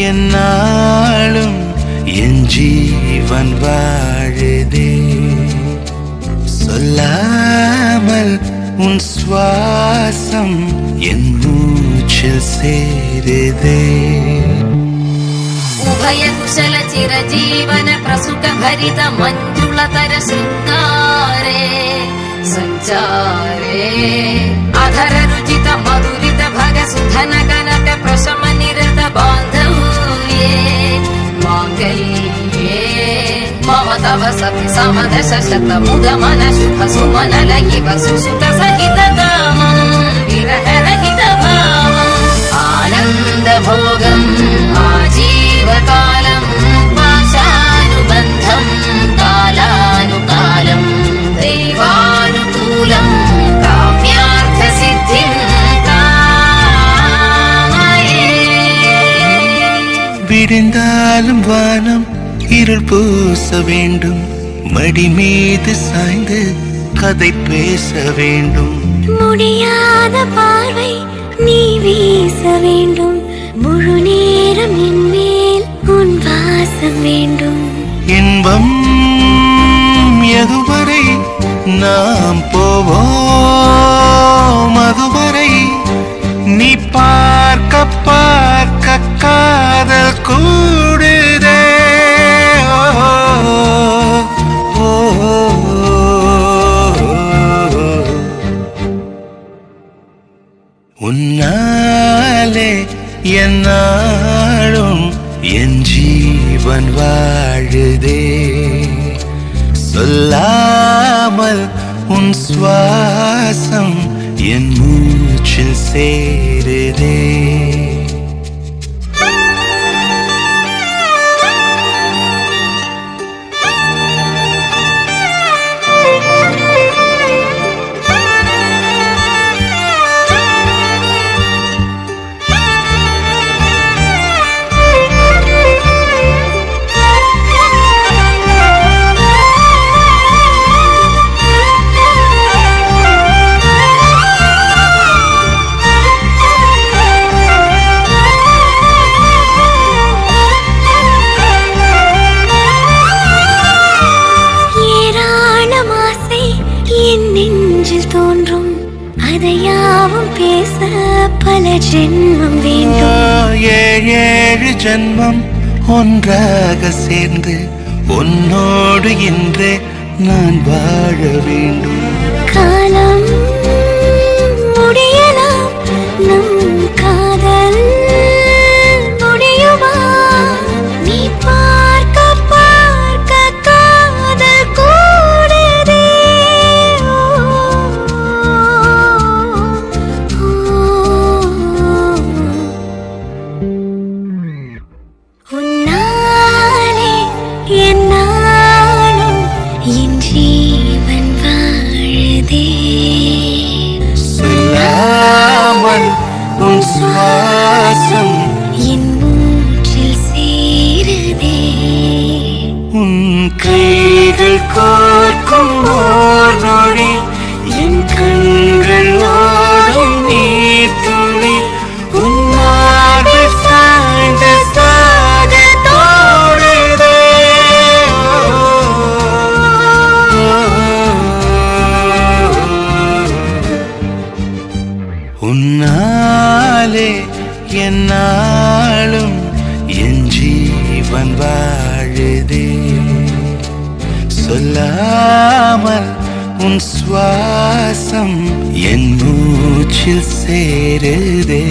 என்னாலும் என் ஜீவன் வாழுதே. சொல்லாமல் உன் சுவாசம் என் மூச்சில் சேருதே. उभय कुशल चिरजीवन प्रसुत भरित मञ्जुलतर शृङ्गारे सञ्चारे अधर रुचित मधुरित भग सुधन कनक प्रशम निरत बान्धव्ये माङ्गल्ये मम तव सति समदश शत मुद मन शुभ सुमन लयिव सुसुत सहित कामं विरह रहित भावम् आनन्द भोगम् आजीवकालं पाशानुबन्धं कालानुकालं दैवानुकूलं काम्यार्थसिद्धिं कामये. விடிந்தாலும் வானம் இருள் பூச வேண்டும், மடி மீது சாய்ந்து கதை பேச வேண்டும். முடியாத பார்வை நீ வீச வேண்டும், முழு நேரம் என் மேல் உன் வாசம் வேண்டும். இன்பம் எதுவரை நாம் போவோம், அதுவரை நீ பார்க்க பார்க்க காதல் கூடுதே. உன்னாலே என்னாலும் என் ஜீவன் வாழுதே. சொல்லாமல் உன் சுவாசம் என் மூச்சில் சேருதே. தோன்றும் அதையாவும் பேச பல ஜென்மம் வேண்டும். ஏழு ஜென்மம் ஒன்றாக சேர்ந்து உன்னோடு இன்றே நான் வாழ வேண்டும். காலம் முடியலாம், நம் காதல் முடியுமா? நீ பார்க்க பார்க்க காதல் கூடுதே. உன்னாலே என்னாலும் என் ஜீவன் வாழுதே. சொல்லாமல் உன் சுவாசம் என் மூச்சில் சேருதே. உன் கைகள் கோர்க்கும் ஓர் நொடி என் கண்கள் ஓடும் நீர் துளி உன்னாடு சாய்ந்து சாக தோடுதே. உன்னாலே என்னாலும் என் ஜீவன் வாழுதே. சொல்லாமல் உன் சுவாசம் என் மூச்சில் சேருதே.